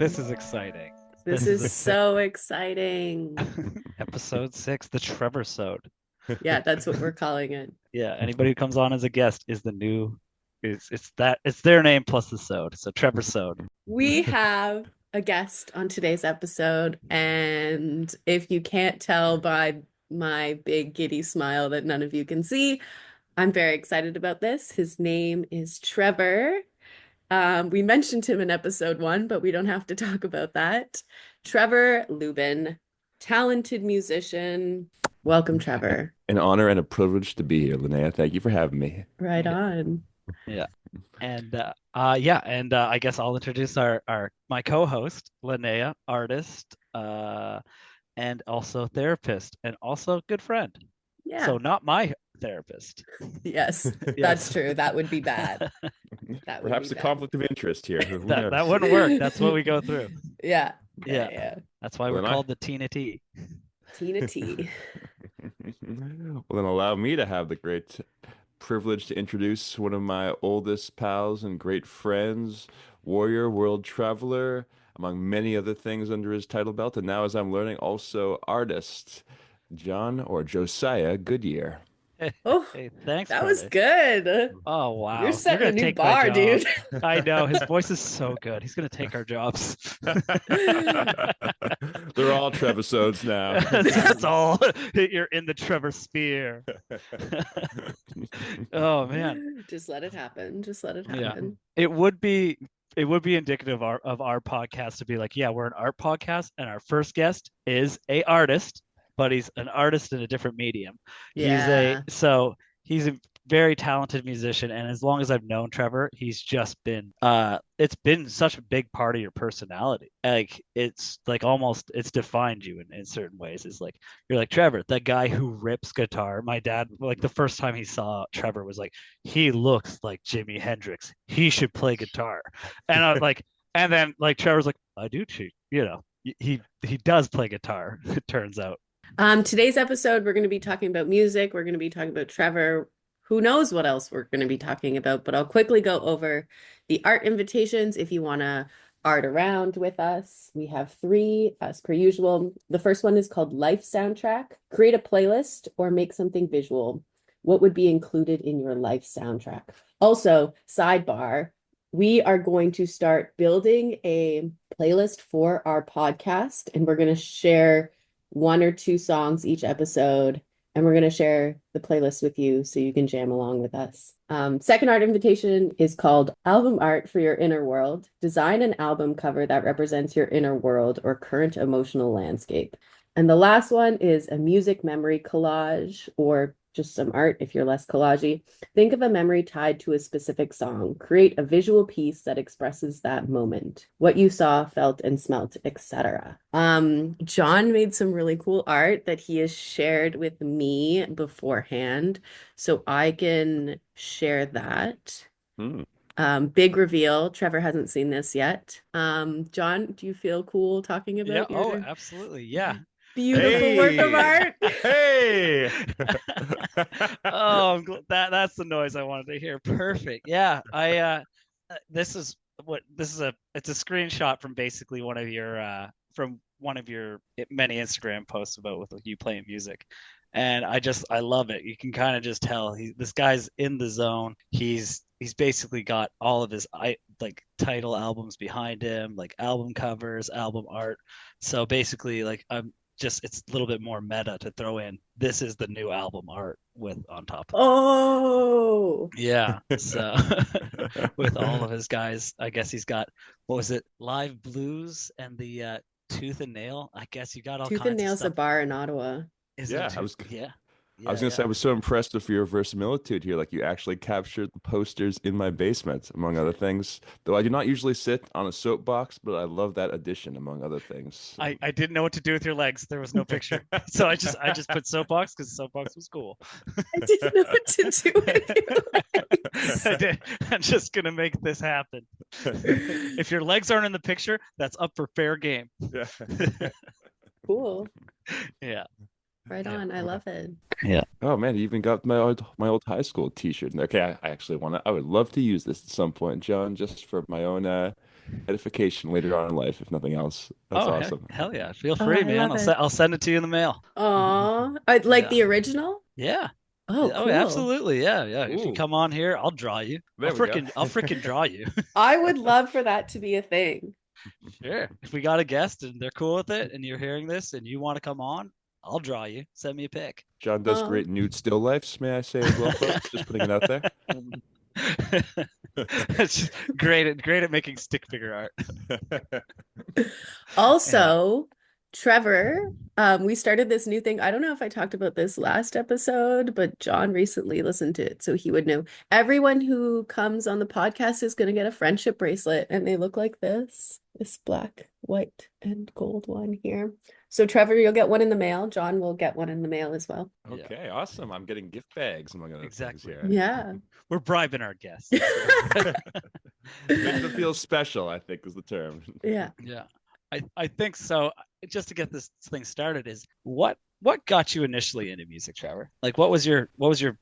This is exciting. This This is is so exciting. episode 6, the Trevor-Sode. Yeah, that's what we're calling it. Yeah, anybody who comes on as a guest is the new it's their name plus the sode. So Trevor-Sode. We have a guest on today's episode, and if you can't tell by my big giddy smile that none of you can see, I'm very excited about this. His name is Trevor. We mentioned him in episode 1, but we don't have to talk about that. Trevor Lubin, talented musician. Welcome, Trevor. An honor and a privilege to be here, Linnea. Thank you for having me. Right Yeah. on. Yeah. And I guess I'll introduce our my co-host, Linnea, artist, and also therapist, and also good friend. Yeah. So not my therapist. Yes, Yes. that's true. That would be bad. That would Perhaps be a bad. conflict of interest here. Who That knows? wouldn't work. That's what we go through. Yeah. Yeah. That's why Well, we're then called the Tina T. Tina T. Well, then allow me to have the great privilege to introduce one of my oldest pals and great friends, warrior, world traveler, among many other things under his title belt, and now, as I'm learning, also artist, John or Josiah Goodyear. Oh, Hey, thanks, that brother. was good. Oh wow. You're setting a gonna new take my bar, job. dude. I know. His voice is so good. He's gonna take our jobs. They're all Trevor-Sodes now. That's all. You're in the Trevor sphere. Oh man. Just let it happen. Just let it Yeah. happen. It would be indicative of our podcast to be like, yeah, we're an art podcast, and our first guest is a artist, but he's an artist in a different medium. Yeah. He's a very talented musician, and as long as I've known Trevor, he's just been it's been such a big part of your personality. Like it's like almost it's defined you in certain ways. It's like you're like Trevor, that guy who rips guitar. My dad, like the first time he saw Trevor was like, he looks like Jimi Hendrix. He should play guitar. And I was like, and then like Trevor's like, I do too, he does play guitar, it turns out. Today's episode, we're going to be talking about music. We're going to be talking about Trevor. Who knows what else we're going to be talking about, but I'll quickly go over the art invitations if you want to art around with us. We have 3 as per usual. The first one is called Life Soundtrack. Create a playlist or make something visual. What would be included in your life soundtrack? Also, sidebar, we are going to start building a playlist for our podcast, and we're going to share 1 or 2 songs each episode, and we're going to share the playlist with you so you can jam along with us. Second art invitation is called Album Art for Your Inner World. Design an album cover that represents your inner world or current emotional landscape. And the last one is a music memory collage, or just some art if you're less collagey. Think of a memory tied to a specific song. Create a visual piece that expresses that moment, what you saw, felt, and smelt, etc. John made some really cool art that he has shared with me beforehand, so I can share that. Big reveal. Trevor hasn't seen this yet. John, do you feel cool talking about Oh, your absolutely. Yeah. beautiful work of art? Hey! Oh, that's the noise I wanted to hear. Perfect. Yeah. It's a screenshot from basically one of your many Instagram posts about with you playing music. And I love it. You can kind of just tell this guy's in the zone. He's basically got all of his like title albums behind him, like album covers, album art. So basically, like it's a little bit more meta to throw in. This is the new album art with on top of it. Oh, Yeah. So with all of his guys, I guess he's got, what was it, Live Blues and the Tooth and Nail. I guess you got all Tooth kinds and of Nail's a stuff. bar in Ottawa. Isn't Yeah, it? I was Yeah, gonna say I was so impressed with your verisimilitude here. Like you actually captured the posters in my basement, among other things. Though I do not usually sit on a soapbox, but I love that addition, among other things. I didn't know what to do with your legs. There was no picture, so I just put soapbox because soapbox was cool. I didn't know what to do with your legs. I did. I'm just gonna make this happen. If your legs aren't in the picture, that's up for fair game. Yeah. Cool. Yeah. Right on. I love it. Yeah. Oh man, you even got my old high school T-shirt. Okay, I actually I would love to use this at some point, John, just for my own edification later on in life, if nothing else. That's Oh, awesome. hell yeah. Feel Oh, free, I man. love it. I'll send it to you in the mail. Aw, I'd like Yeah. the original? Yeah. Oh, Oh, cool. absolutely. Yeah, yeah. If you Ooh, come on here, I'll draw you. there we go. I'll frickin' draw you. I would love for that to be a thing. Sure. If we got a guest and they're cool with it and you're hearing this and you want to come on, I'll draw you. Send me a pic. John does Oh. great nude still lifes, may I say as well, folks? Just putting it out there. It's just great at making stick figure art. Also, Trevor, we started this new thing. I don't know if I talked about this last episode, but John recently listened to it, so he would know. Everyone who comes on the podcast is going to get a friendship bracelet, and they look like this black, white, and gold one here. So, Trevor, you'll get one in the mail. John will get one in the mail as well. Yeah. Okay, awesome. I'm getting gift bags among other Exactly. things here. Yeah. We're bribing our guests. Makes them feel special, I think, is the term. Yeah. Yeah. I think so. Just to get this thing started, is what got you initially into music, Trevor? Like what was your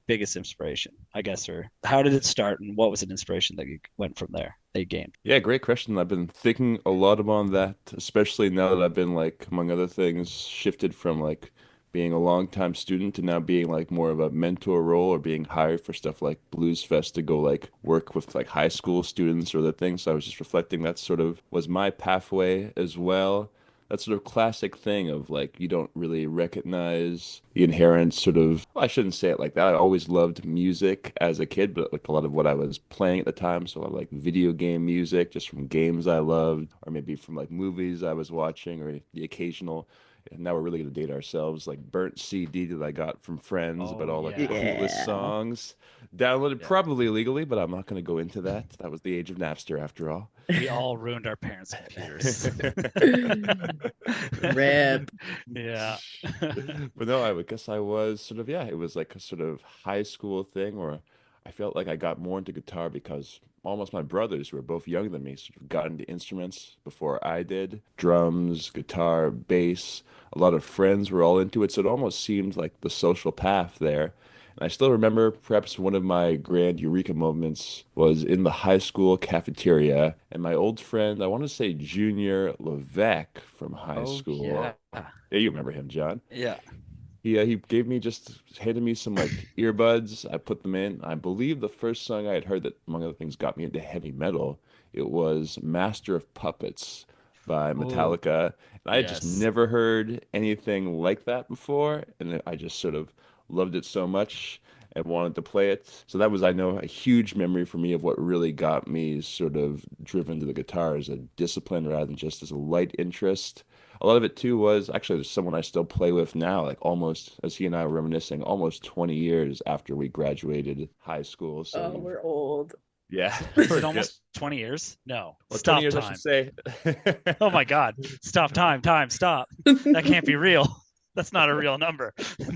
biggest inspiration, I guess, or how did it start and what was an inspiration that you went from there, that you gained? Yeah, great question. I've been thinking a lot about that, especially now that I've been like, among other things, shifted from like being a longtime student to now being like more of a mentor role or being hired for stuff like Blues Fest to go like work with like high school students or other things. So I was just reflecting that sort of was my pathway as well. That sort of classic thing of like you don't really recognize the inherent sort of, well, I shouldn't say it like that. I always loved music as a kid, but like a lot of what I was playing at the time, so a lot of like video game music just from games I loved, or maybe from like movies I was watching, or the occasional, and now we're really gonna date ourselves, like burnt CD that I got from friends about Oh all like the yeah. coolest Yeah. songs. Downloaded Yeah. probably illegally, but I'm not gonna go into that. That was the age of Napster after all. We all ruined our parents' computers. Rip. Yeah. But no, I would guess I was sort of, yeah, it was like a sort of high school thing where I felt like I got more into guitar because almost my brothers, who were both younger than me, sort of got into instruments before I did. Drums, guitar, bass. A lot of friends were all into it, so it almost seemed like the social path there. And I still remember perhaps one of my grand eureka moments was in the high school cafeteria, and my old friend, I want to say Junior Levesque from high Oh school. yeah. Yeah, you remember him, John. Yeah. He gave me just handed me some like earbuds. I put them in. I believe the first song I had heard that, among other things, got me into heavy metal. It was Master of Puppets by Oh Metallica. And I had just yes. never heard anything like that before, and I just sort of loved it so much and wanted to play it. So that was, I know, a huge memory for me of what really got me sort of driven to the guitar as a discipline rather than just as a light interest. A lot of it too was actually there's someone I still play with now, like almost as he and I were reminiscing, almost 20 years after we graduated high school. So Oh, we're old. yeah, Is we're it good. almost 20 years? No. Well, 20 Stop years I should time. say. Oh my God. Stop time. Time. Stop. That can't be real. That's not a real number.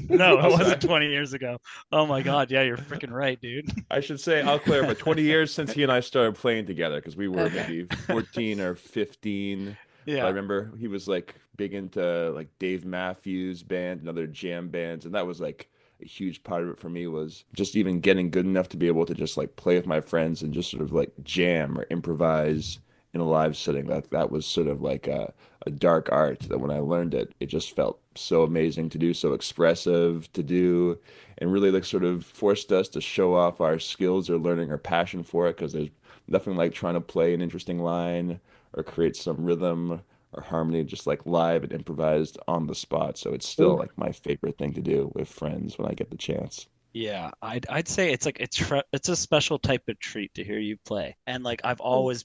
No, it I'm wasn't sorry. 20 years ago. Oh my God. Yeah, you're freaking right, dude. I should say, I'll clarify, 20 years since he and I started playing together because we were Okay. maybe 14 or 15. But I Yeah. remember he was like big into like Dave Matthews Band and other jam bands, and that was like a huge part of it for me was just even getting good enough to be able to just like play with my friends and just sort of like jam or improvise in a live setting. That was sort of like a dark art that when I learned it, it just felt so amazing to do, so expressive to do, and really like sort of forced us to show off our skills or learning our passion for it because there's nothing like trying to play an interesting line or create some rhythm or harmony just like live and improvised on the spot. So it's still Ooh. like my favorite thing to do with friends when I get the chance. Yeah, I'd say it's like it's a special type of treat to hear you play. And like I've always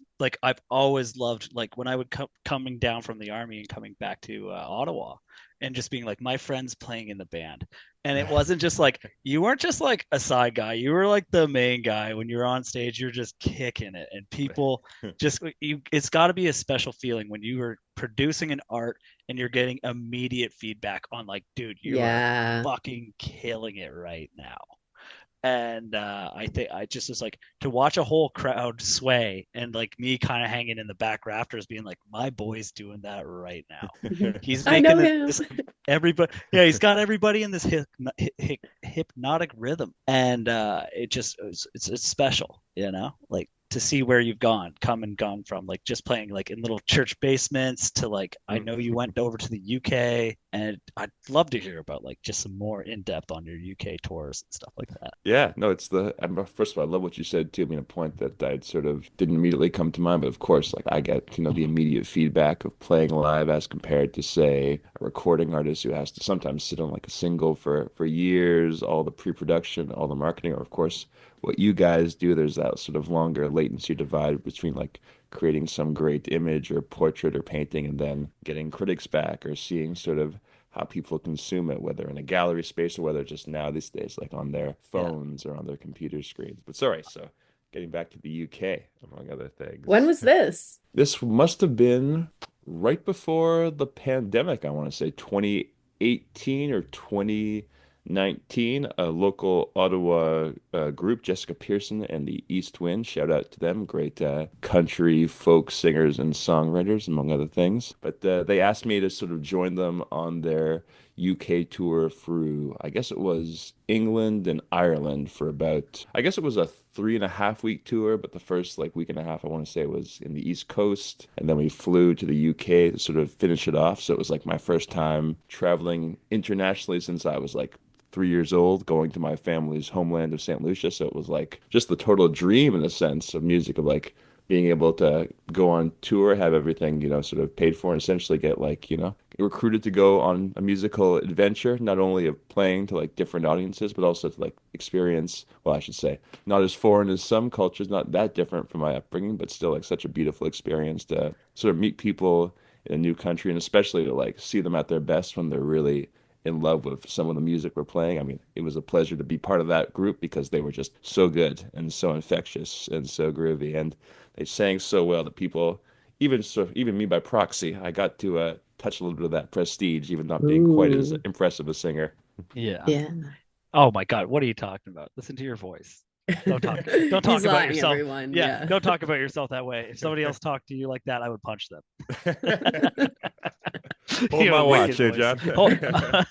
loved like when I would coming down from the army and coming back to Ottawa and just being like my friends playing in the band. And it wasn't just like you weren't just like a side guy. You were like the main guy. When you're on stage, you're just kicking it and people just it's got to be a special feeling when you are producing an art and you're getting immediate feedback on like, dude, you are Yeah. fucking killing it right now. And I think I just was like to watch a whole crowd sway and like me kind of hanging in the back rafters being like, my boy's doing that right now. He's I know making him. this everybody, yeah, he's got everybody in this hypnotic rhythm, and it's special, you know, like to see where you've gone from like just playing like in little church basements to like I know you went over to the UK, and I'd love to hear about like just some more in depth on your UK tours and stuff like that. Yeah, no, first of all, I love what you said too. I mean, a point that I sort of didn't immediately come to mind, but of course, like I get, the immediate feedback of playing live as compared to, say, a recording artist who has to sometimes sit on like a single for years, all the pre-production, all the marketing, or of course, what you guys do, there's that sort of longer latency divide between like creating some great image or portrait or painting and then getting critics back or seeing sort of how people consume it, whether in a gallery space or whether just now these days, like on their Yeah. phones or on their computer screens. But sorry, so getting back to the UK, among other When things. was this? This must have been right before the pandemic, I want to say 2018 or 2019. A local Ottawa group, Jessica Pearson and the East Wind, shout out to them. Great country folk singers and songwriters, among other things. But they asked me to sort of join them on their UK tour through, I guess it was England and Ireland for about, I guess it was a 3.5 week tour, but the first like week and a half, I want to say, was in the East Coast. And then we flew to the UK to sort of finish it off. So it was like my first time traveling internationally since I was like 3 years old, going to my family's homeland of St. Lucia. So it was like just the total dream in a sense of music, of like being able to go on tour, have everything, sort of paid for, and essentially get like, recruited to go on a musical adventure, not only of playing to like different audiences, but also to like experience, well, I should say, not as foreign as some cultures, not that different from my upbringing, but still like such a beautiful experience to sort of meet people in a new country and especially to like see them at their best when they're really in love with some of the music we're playing. I mean, it was a pleasure to be part of that group because they were just so good and so infectious and so groovy. And they sang so well that people, even me by proxy, I got to touch a little bit of that prestige, even not being quite as Ooh, impressive a singer. Yeah. yeah. Oh my God, what are you talking about? Listen to your voice. Don't He's talk about lying, yourself. everyone. Yeah, Yeah. don't talk about yourself that way. If somebody else talked to you like that, I would punch them. Hold You my have a wicked watch, eh, voice. John?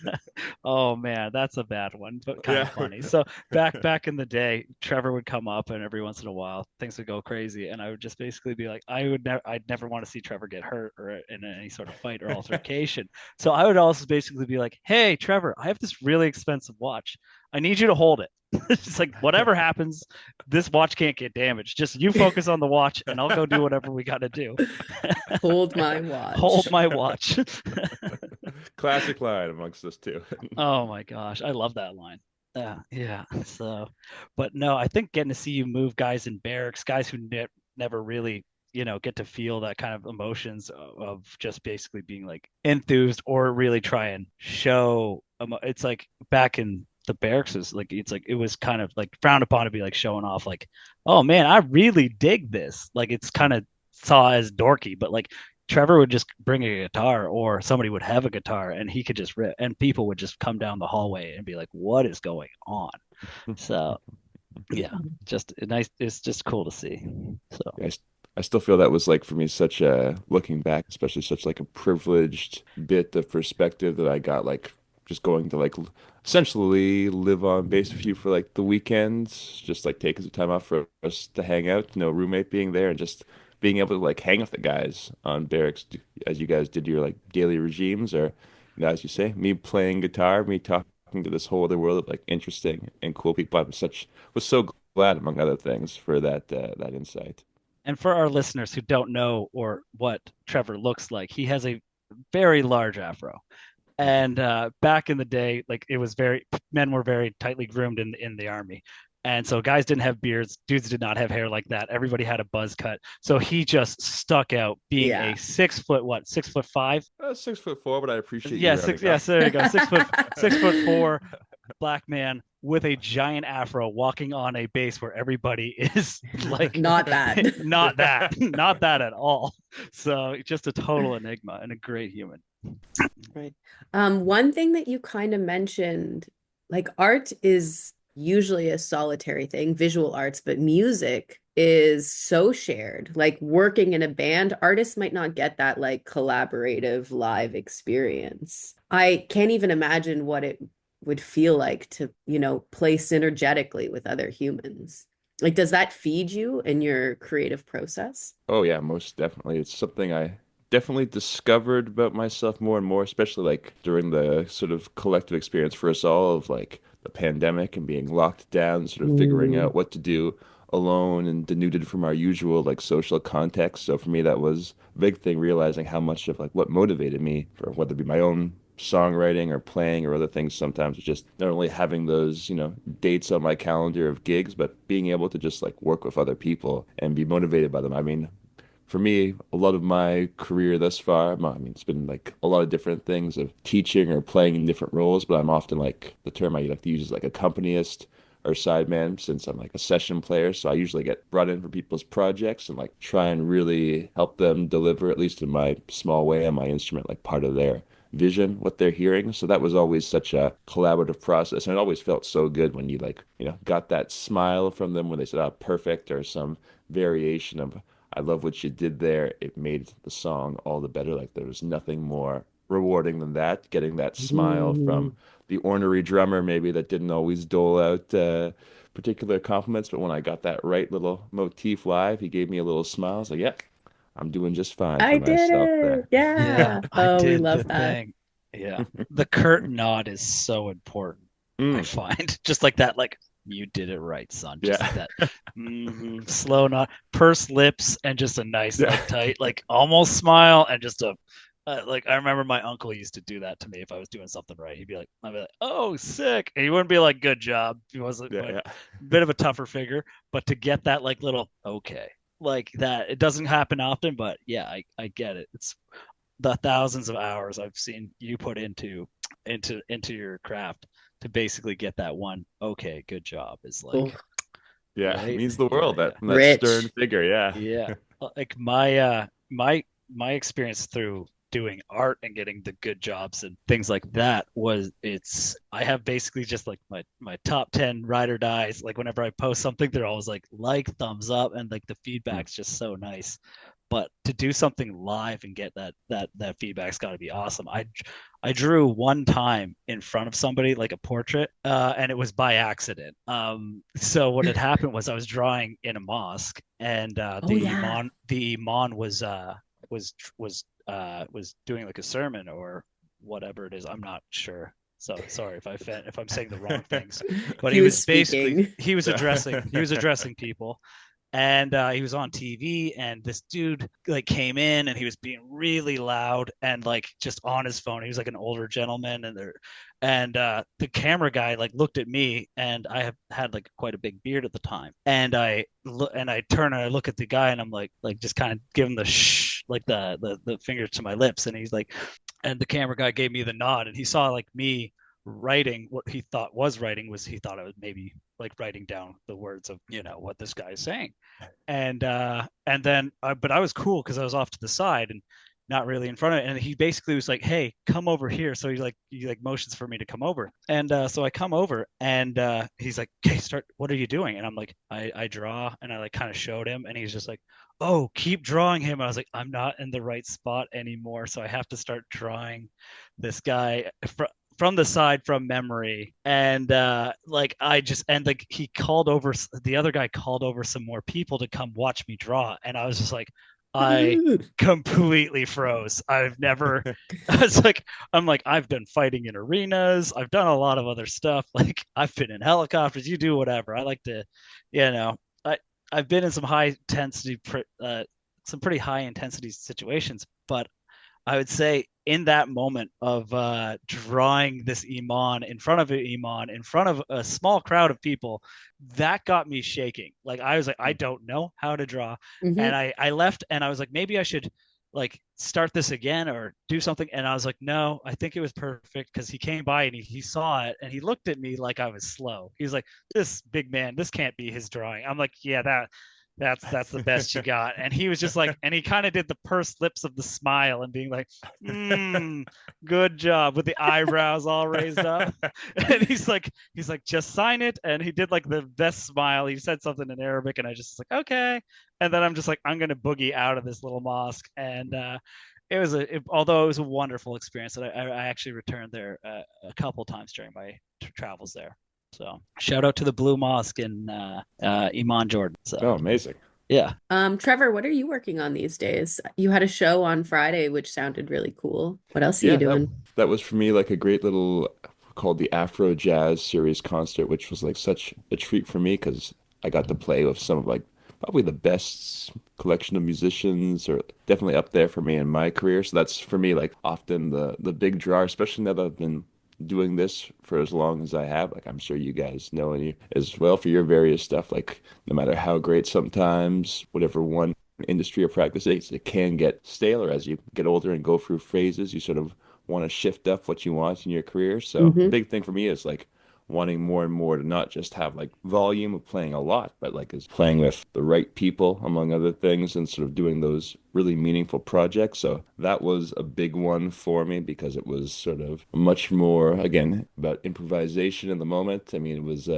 Oh man, that's a bad one, but kind Yeah. of funny. So back in the day, Trevor would come up, and every once in a while, things would go crazy, and I would just basically be like, I'd never want to see Trevor get hurt or in any sort of fight or altercation. So I would also basically be like, Hey, Trevor, I have this really expensive watch. I need you to hold it. It's like whatever happens, this watch can't get damaged. Just you focus on the watch, and I'll go do whatever we got to do. Hold my Hold watch. my watch. Classic line amongst us two. Oh my gosh, I love that line. Yeah. So, but no, I think getting to see you move guys in barracks, guys who never really, get to feel that kind of emotions of just basically being like enthused or really try and show. It's like back in the barracks is like it's like it was kind of like frowned upon to be like showing off, like, oh man, I really dig this. Like it's kind of saw as dorky, but like Trevor would just bring a guitar or somebody would have a guitar and he could just rip and people would just come down the hallway and be like, what is going on? So yeah, just nice. It's just cool to see. So I, I still feel that was like for me such a looking back, especially such like a privileged bit of perspective that I got like just going to like essentially live on base with you for like the weekends, just like taking some time off for us to hang out, no roommate being there and just being able to like hang with the guys on barracks as you guys did your like daily regimes or as you say, me playing guitar, me talking to this whole other world of like interesting and cool people. Was so glad among other things for that insight. and for our listeners who don't know or what Trevor looks like, he has a very large afro. And back in the day, like it was very men were very tightly groomed in the army, and so guys didn't have beards, dudes did not have hair like that. Everybody had a buzz cut, so he just stuck out, being a Yeah. 6 foot what 6'5". 6'4", but I appreciate you Yeah, rounding six. Yeah, up. so there you go. 6'4" black man with a giant afro walking on a base where everybody is like Not that. not that at all. So just a total enigma and a great human. Right. One thing that you kind of mentioned, like art is usually a solitary thing, visual arts, but music is so shared. Like working in a band, artists might not get that like collaborative live experience. I can't even imagine what it would feel like to, play synergetically with other humans. Like, does that feed you in your creative process? Oh yeah, most definitely. It's something I definitely discovered about myself more and more, especially like during the sort of collective experience for us all of like the pandemic and being locked down, sort of figuring Mm. out what to do alone and denuded from our usual like social context. So for me, that was a big thing, realizing how much of like what motivated me for whether it be my own songwriting or playing or other things sometimes it's just not only having those, dates on my calendar of gigs, but being able to just like work with other people and be motivated by them. I mean, for me, a lot of my career thus far, I mean, it's been like a lot of different things of teaching or playing in different roles, but I'm often like the term I like to use is like accompanist or sideman since I'm like a session player. So I usually get brought in for people's projects and like try and really help them deliver, at least in my small way, on my instrument, like part of their vision, what they're hearing. So that was always such a collaborative process. And it always felt so good when you like, got that smile from them when they said, oh, perfect, or some variation of I love what you did there. It made the song all the better. Like there was nothing more rewarding than that. Getting that smile from Mm. the ornery drummer, maybe that didn't always dole out particular compliments, but when I got that right little motif live, he gave me a little smile. I was like, "Yep, I'm doing just fine for I did myself it. there." Yeah, Yeah. I Oh, we did the love that. thing. Yeah. The curtain nod is so important, I Mm, find. Just like that, like, you did it right, son. Just yeah. like that. Slow nod, pursed lips, and just a nice, Yeah. like, tight, like, almost smile, and just a, like, I remember my uncle used to do that to me if I was doing something right. He'd be like, I'd be like, oh, sick. And he wouldn't be like, good job. He wasn't Yeah, like, yeah. bit of a tougher figure, but to get that, like, little, okay, like that, it doesn't happen often, but yeah, I get it. It's the thousands of hours I've seen you put into your craft to basically get that one. Okay, good job. Is Oh, like Yeah, it right. means the Yeah, world yeah, that from that stern rich. figure, yeah. yeah. Like my experience through doing art and getting the good jobs and things like that was it's I have basically just like my top 10 ride or dies. Like whenever I post something, they're always like thumbs up, and like the Hmm. feedback's just so nice. But to do something live and get that feedback's got to be awesome. I drew one time in front of somebody like a portrait, and it was by accident. So what had happened was I was drawing in a mosque, and Oh, yeah. the imam was was doing like a sermon or whatever it is. I'm not sure. So sorry if I'm saying the wrong things, but He was speaking. he was addressing people, and he was on TV, and this dude like came in and he was being really loud and like just on his phone. He was like an older gentleman, and the camera guy like looked at me, and I have had like quite a big beard at the time, and I turn and I look at the guy, and I'm like just kind of give him the shh, like the finger to my lips, and he's like, and the camera guy gave me the nod, and he saw like me writing what he thought was writing was he thought I was maybe like writing down the words of what this guy is saying, and then but I was cool because I was off to the side and not really in front of it, and he basically was like, hey, come over here. So he like motions for me to come over, and so I come over, and he's like, okay, start, what are you doing? And I'm like, I draw, and I like kind of showed him, and he's just like, oh, keep drawing him. And I was like, I'm not in the right spot anymore, so I have to start drawing this guy from the side from memory, and like I just, and like he called over, the other guy called over some more people to come watch me draw, and I was just like, I completely froze. I've never I was like, I'm like, I've done fighting in arenas, I've done a lot of other stuff, like I've been in helicopters, you do whatever. I like to, you know i I've been in some high intensity some pretty high intensity situations, but I would say in that moment of drawing this Iman in front of an Iman, in front of a small crowd of people, that got me shaking. Like I was like, I don't know how to draw. Hmm. And I left, and I was like, maybe I should like start this again or do something. And I was like, no, I think it was perfect, because he came by and he saw it, and he looked at me like I was slow. He was like, this big man, this can't be his drawing. I'm like, yeah, that's the best you got. And he was just like, and he kind of did the pursed lips of the smile and being like, good job, with the eyebrows all raised up. And he's like, just sign it. And he did like the best smile. He said something in Arabic, and I just was like, okay. And then I'm just like, I'm gonna boogie out of this little mosque. And although it was a wonderful experience, that I actually returned there a couple times during my travels there. So shout out to the Blue Mosque in Iman, Jordan. So Oh, amazing. yeah. Trevor, what are you working on these days? You had a show on Friday, which sounded really cool. What else are you Yeah, that doing? that was for me like a great little called the Afro Jazz Series concert, which was like such a treat for me because I got to play with some of like probably the best collection of musicians, or definitely up there for me in my career. So that's for me like often the big draw, especially now that I've been doing this for as long as I have. Like I'm sure you guys know and you as well for your various stuff. Like no matter how great sometimes, whatever one industry or practice is, it can get staler as you get older and go through phases. You sort of want to shift up what you want in your career. So the Hmm. big thing for me is like wanting more and more to not just have like volume of playing a lot, but like is playing with the right people, among other things, and sort of doing those really meaningful projects. So that was a big one for me because it was sort of much more, again, about improvisation in the moment. I mean, it was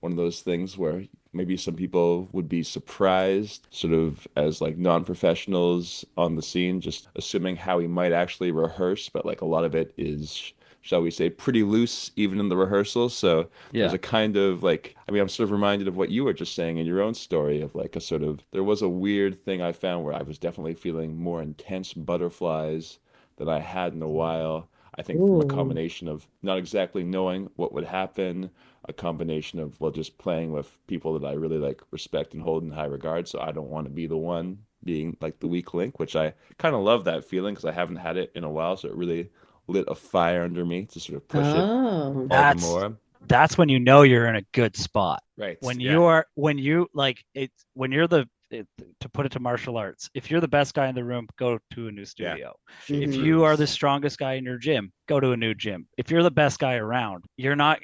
one of those things where maybe some people would be surprised, sort of as like non-professionals on the scene, just assuming how we might actually rehearse, but like a lot of it is, shall we say, pretty loose even in the rehearsals. So there's Yeah. a kind of like, I mean, I'm sort of reminded of what you were just saying in your own story of like a sort of, there was a weird thing I found where I was definitely feeling more intense butterflies than I had in a while. I think from a Ooh. combination of not exactly knowing what would happen, a combination of, well, just playing with people that I really like respect and hold in high regard. So I don't want to be the one being like the weak link, which I kind of love that feeling because I haven't had it in a while. So it really lit a fire under me to sort of push it Oh. all the That's more. that's when you know you're in a good spot. Right. When Yeah. you are when you like it's when you're to put it to martial arts, if you're the best guy in the room, go to a new Yeah. studio. Shade If Hmm. you are the rooms. strongest guy in your gym, go to a new gym. If you're the best guy around, you're not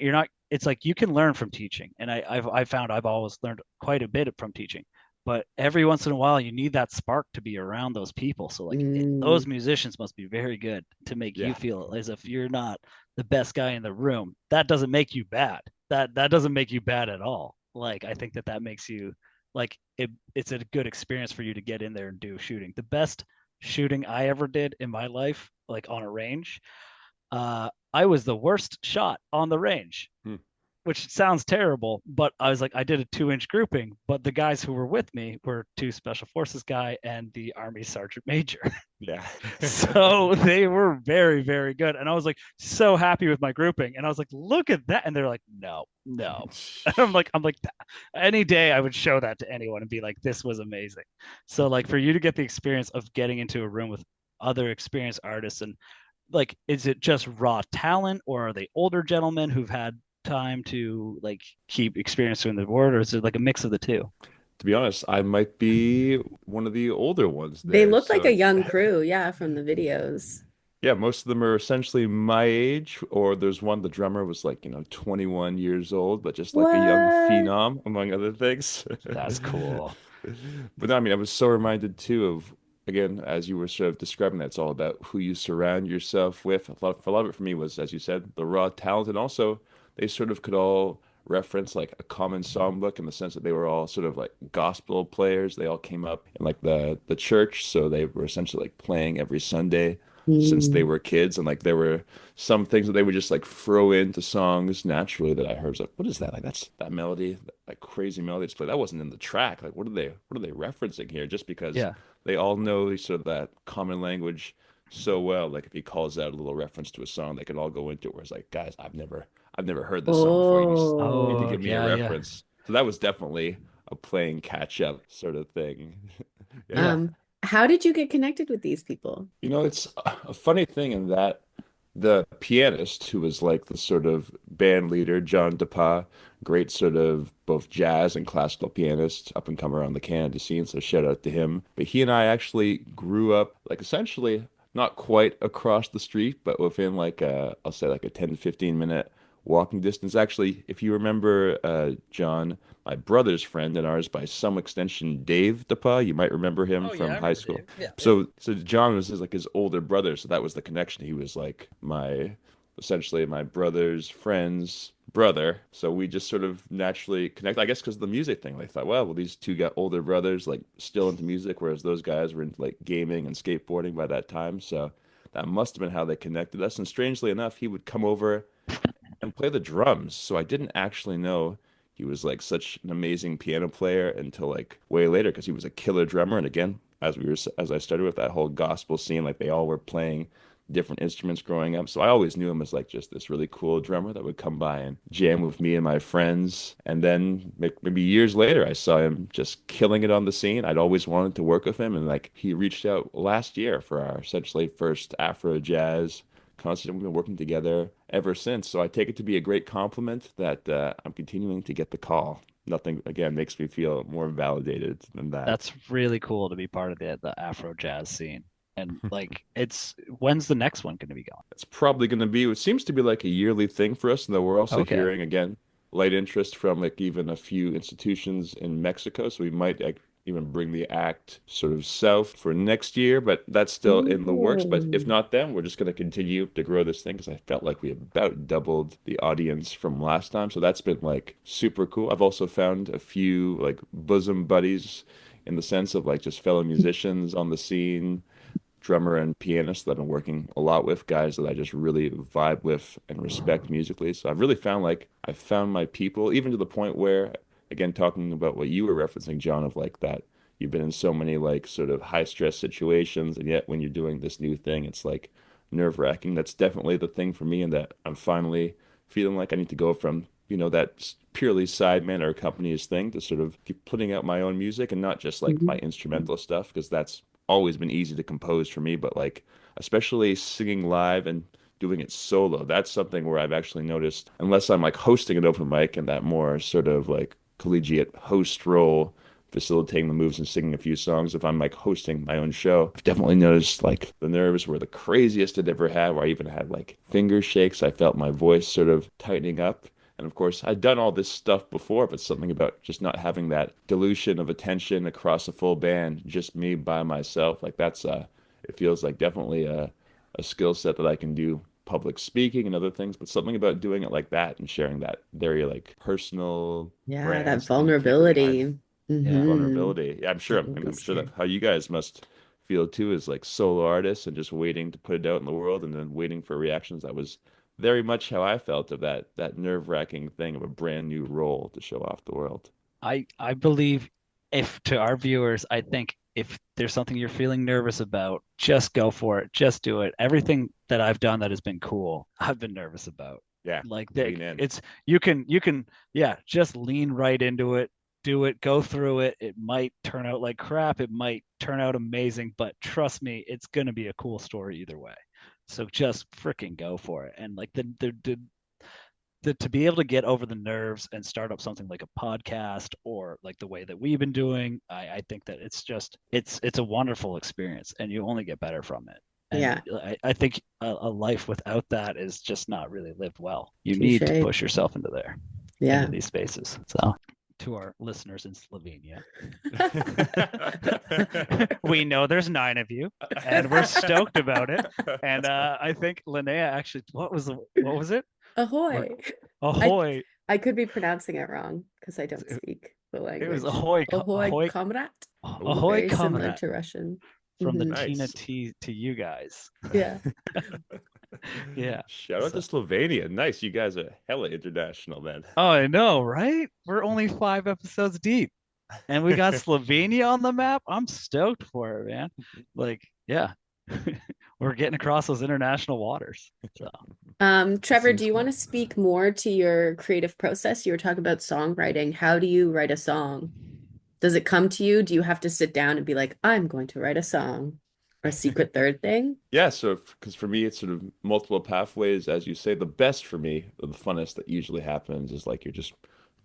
it's like you can learn from teaching. And I've found I've always learned quite a bit from teaching. But every once in a while you need that spark to be around those people. So like Mm. those musicians must be very good to make you Yeah. feel as if you're not the best guy in the room. That doesn't make you bad. That doesn't make you bad at all. Like I think that makes you like it's a good experience for you to get in there and do shooting. The best shooting I ever did in my life, like on a range, I was the worst shot on the range, Hmm. which sounds terrible, but I was like, I did a 2 inch grouping, but the guys who were with me were two special forces guy and the Army Sergeant Major. Yeah. So they were very, very good. And I was like so happy with my grouping. And I was like, look at that. And they're like, no, no. And I'm like, any day I would show that to anyone and be like, this was amazing. So like for you to get the experience of getting into a room with other experienced artists and like, is it just raw talent or are they older gentlemen who've had time to like keep experience doing the board, or is it like a mix of the two? To be honest, I might be one of the older ones They there. look like a So young crew, yeah, from the videos. yeah, most of them are essentially my age, or there's one, the drummer was like, 21 years old, but just like a young What? phenom, among other things. That's cool. But no, I mean, I was so reminded too of, again, as you were sort of describing, that's all about who you surround yourself with. A lot of it for me was, as you said, the raw talent, and also they sort of could all reference like a common songbook in the sense that they were all sort of like gospel players. They all came up in like the church, so they were essentially like playing every Sunday since they Mm. were kids, and like there were some things that they would just like throw into songs naturally that I heard. I was like, what is that? Like that's that melody, that crazy melody it's played. That wasn't in the track. Like what are they referencing here? Just because Yeah. they all know sort of that common language so well. Like if he calls out a little reference to a song, they can all go into it. Where it's like, guys, I've never heard this song before. You need to Oh, Oh. give me a yeah, yeah. reference. So that was definitely a playing catch up sort of thing. Yeah. Yeah. Um, how did you get connected with these people? It's a funny thing in that the pianist, who was like the sort of band leader, John DePa, great sort of both jazz and classical pianist, up and comer on the Canada scene, so shout out to him. But he and I actually grew up like essentially not quite across the street, but within like I'll say like a 10 to 15 minute walking distance. Actually, if you remember John, my brother's friend and ours by some extension, Dave DePa, you might remember him Oh yeah, from I high remember school. Dave. Yeah. So John was like his older brother, so that was the connection. He was like my essentially my brother's friend's brother. So we just sort of naturally connect. I guess because of the music thing. They thought, well, these two got older brothers, like still into music, whereas those guys were into like gaming and skateboarding by that time. So that must have been how they connected us. And strangely enough, he would come over and play the drums. So I didn't actually know he was like such an amazing piano player until like way later because he was a killer drummer. And again, as I started with that whole gospel scene, like they all were playing different instruments growing up. So I always knew him as like just this really cool drummer that would come by and jam with me and my friends. And then maybe years later, I saw him just killing it on the scene. I'd always wanted to work with him, and like he reached out last year for our essentially first Afro jazz concert. We've been working together ever since. So I take it to be a great compliment that I'm continuing to get the call. Nothing, again, makes me feel more validated than that. That's really cool to be part of the Afro jazz scene. And like, it's when's the next one going to be going? It's probably going to be, it seems to be like a yearly thing for us. And then we're also Okay. hearing, again, light interest from like even a few institutions in Mexico. So we might like, even bring the act sort of south for next year, but that's still in the works. But if Ooh. not, then we're just going to continue to grow this thing because I felt like we about doubled the audience from last time. So that's been like super cool. I've also found a few like bosom buddies in the sense of like just fellow musicians on the scene, drummer and pianist that I've been working a lot with, guys that I just really vibe with and respect musically. So I've really found like I found my people, even to the point where, again, talking about what you were referencing, John, of like that you've been in so many like sort of high stress situations, and yet when you're doing this new thing, it's like nerve-wracking. That's definitely the thing for me, and that I'm finally feeling like I need to go from, that purely sideman or company's thing to sort of keep putting out my own music and not just like my Mhm. instrumental stuff, because that's always been easy to compose for me, but like especially singing live and doing it solo, that's something where I've actually noticed, unless I'm like hosting an open mic and that more sort of like collegiate host role, facilitating the moves and singing a few songs, if I'm like hosting my own show, I've definitely noticed like the nerves were the craziest I'd ever had, where I even had like finger shakes. I felt my voice sort of tightening up. And of course, I'd done all this stuff before, but something about just not having that dilution of attention across a full band, just me by myself. Like that's it feels like definitely a skill set that I can do public speaking and other things, but something about doing it like that and sharing that very like personal Yeah, brand, that something you can't really hide. vulnerability. Yeah. Vulnerability. Yeah, I'm sure. That would be I'm sure that scary. how you guys must feel too, is like solo artists and just waiting to put it out in the world and then waiting for reactions. That was very much how I felt of that nerve-wracking thing of a brand new role to show off the world. I believe if to our viewers, I think if there's something you're feeling nervous about, just go for it. Just do it. Everything that I've done that has been cool, I've been nervous about. Yeah, Like lean in. it's you can yeah, just lean right into it. Do it, go through it. It might turn out like crap, it might turn out amazing, but trust me, it's gonna be a cool story either way. So just freaking go for it. And like to be able to get over the nerves and start up something like a podcast or like the way that we've been doing, I think that it's a wonderful experience and you only get better from it. And Yeah, I think a life without that is just not really lived well. You need to touche. push yourself into there, into Yeah. these spaces. So to our listeners in Slovenia, we know there's 9 of you and we're stoked about it. And I think Linnea actually, what was it? Or Ahoy. I ahoy. I could be pronouncing it wrong because I don't It, speak the it was language. ahoy, Ahoy, ahoy, comrade. Ooh, ahoy, Very similar comrade to Russian. from the Hmm. Tina nice. T to you guys. Yeah. Yeah. Shout out to So, Slovenia. Nice. You guys are hella international then. oh, I know, right? We're only 5 episodes deep, and we got Slovenia on the map. I'm stoked for it, man. Like, yeah, we're getting across those international waters. So it Trevor, seems do you want cool. to speak more to your creative process? You were talking about songwriting. How do you write a song? Does it come to you? Do you have to sit down and be like, I'm going to write a song? Or a secret third thing? Yeah, so because for me, it's sort of multiple pathways, as you say. The best for me, or the funnest that usually happens, is like you're just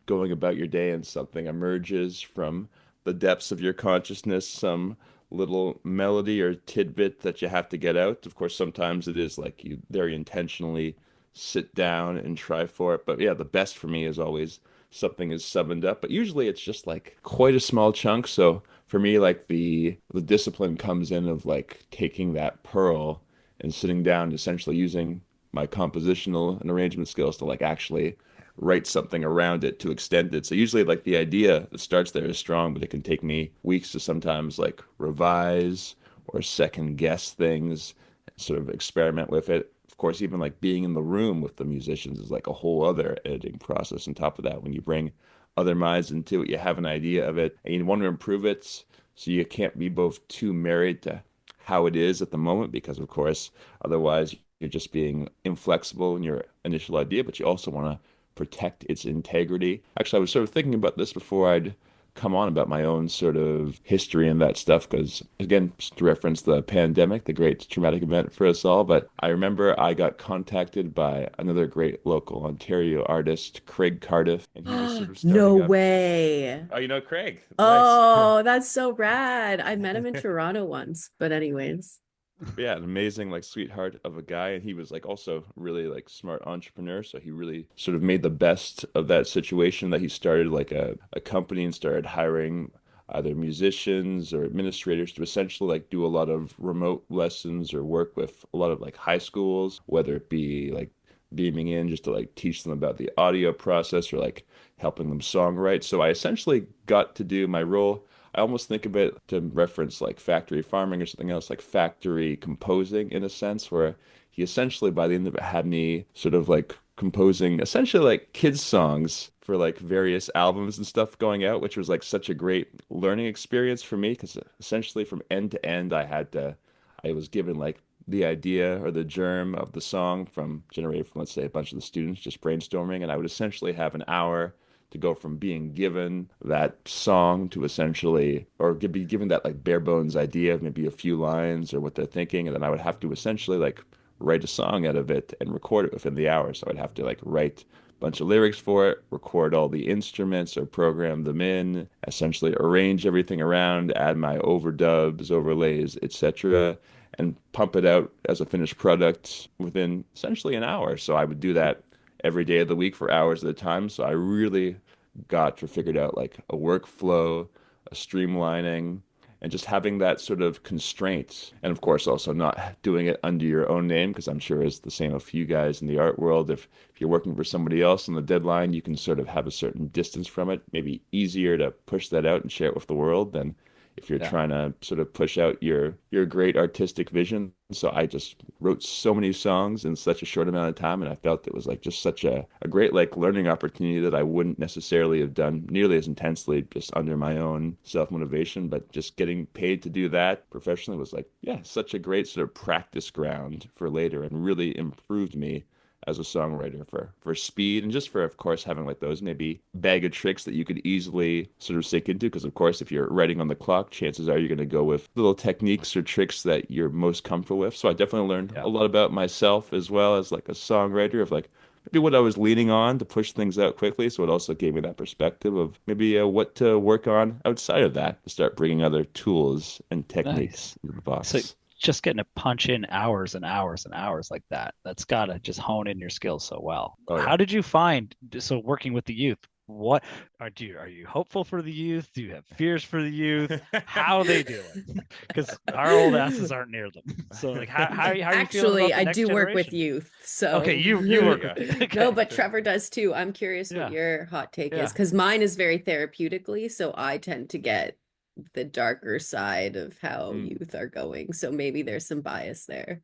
going about your day and something emerges from the depths of your consciousness, some little melody or tidbit that you have to get out. Of course, sometimes it is like you very intentionally sit down and try for it. But yeah, the best for me is always something is summoned up. But usually it's just like quite a small chunk. So for me, like the discipline comes in of like taking that pearl and sitting down and essentially using my compositional and arrangement skills to like actually write something around it to extend it. So usually like the idea that starts there is strong, but it can take me weeks to sometimes like revise or second guess things, sort of experiment with it. of course, even like being in the room with the musicians is like a whole other editing process. On top of that, when you bring other minds into it, you have an idea of it and you want to improve it. So you can't be both too married to how it is at the moment, because of course, otherwise you're just being inflexible in your initial idea, but you also want to protect its integrity. Actually, I was sort of thinking about this before I'd come on about my own sort of history and that stuff, because again, just to reference the pandemic, the great traumatic event for us all, but I remember I got contacted by another great local Ontario artist, Craig Cardiff, and he was sort of No starting up. way. Oh, you know Craig. Nice. Oh, that's so rad. I met him in Toronto once, but anyways. Yeah, an amazing like sweetheart of a guy, and he was like also really like smart entrepreneur, so he really sort of made the best of that situation, that he started like a company and started hiring either musicians or administrators to essentially like do a lot of remote lessons or work with a lot of like high schools, whether it be like beaming in just to like teach them about the audio process or like helping them songwrite. So I essentially got to do my role. I almost think of it to reference like factory farming or something else, like factory composing in a sense, where he essentially by the end of it had me sort of like composing essentially like kids songs for like various albums and stuff going out, which was like such a great learning experience for me, because essentially from end to end I was given like the idea or the germ of the song from generated from, let's say, a bunch of the students just brainstorming, and I would essentially have an hour to go from being given that song to essentially, or be given that like bare bones idea of maybe a few lines or what they're thinking, and then I would have to essentially like write a song out of it and record it within the hour. So I'd have to like write a bunch of lyrics for it, record all the instruments or program them in, essentially arrange everything around, add my overdubs, overlays, etc., and pump it out as a finished product within essentially an hour. So I would do that every day of the week for hours at a time. So I really got to figured out like a workflow, a streamlining, and just having that sort of constraint. And of course, also not doing it under your own name, because I'm sure it's the same of you guys in the art world. If you're working for somebody else on the deadline, you can sort of have a certain distance from it. Maybe easier to push that out and share it with the world than if you're Yeah. trying to sort of push out your great artistic vision. So I just wrote so many songs in such a short amount of time, and I felt it was like just such a great like learning opportunity that I wouldn't necessarily have done nearly as intensely just under my own self-motivation. But just getting paid to do that professionally was like, yeah, such a great sort of practice ground for later, and really improved me as a songwriter for speed, and just for, of course, having like those maybe bag of tricks that you could easily sort of sink into, because of course if you're writing on the clock, chances are you're going to go with little techniques or tricks that you're most comfortable with. So I definitely learned Yeah. a lot about myself as well as like a songwriter, of like maybe what I was leaning on to push things out quickly. So it also gave me that perspective of maybe what to work on outside of that, to start bringing other tools and Nice. techniques into the So box. just getting to punch in hours and hours and hours like that, that's gotta just hone in your skills so well. Oh yeah. How did you find, so working with the youth, what are you hopeful for the youth? Do you have fears for the youth? How are they doing? Because our old asses aren't near them. So like how are you feeling about Actually, the I next do work with generation? youth, Okay, so you There you work go. with it. no, Okay. but Trevor does too. I'm curious what Yeah. your hot take is, Yeah. because mine is very therapeutically, so I tend to get the darker side of how Mm. youth are going. So maybe there's some bias there.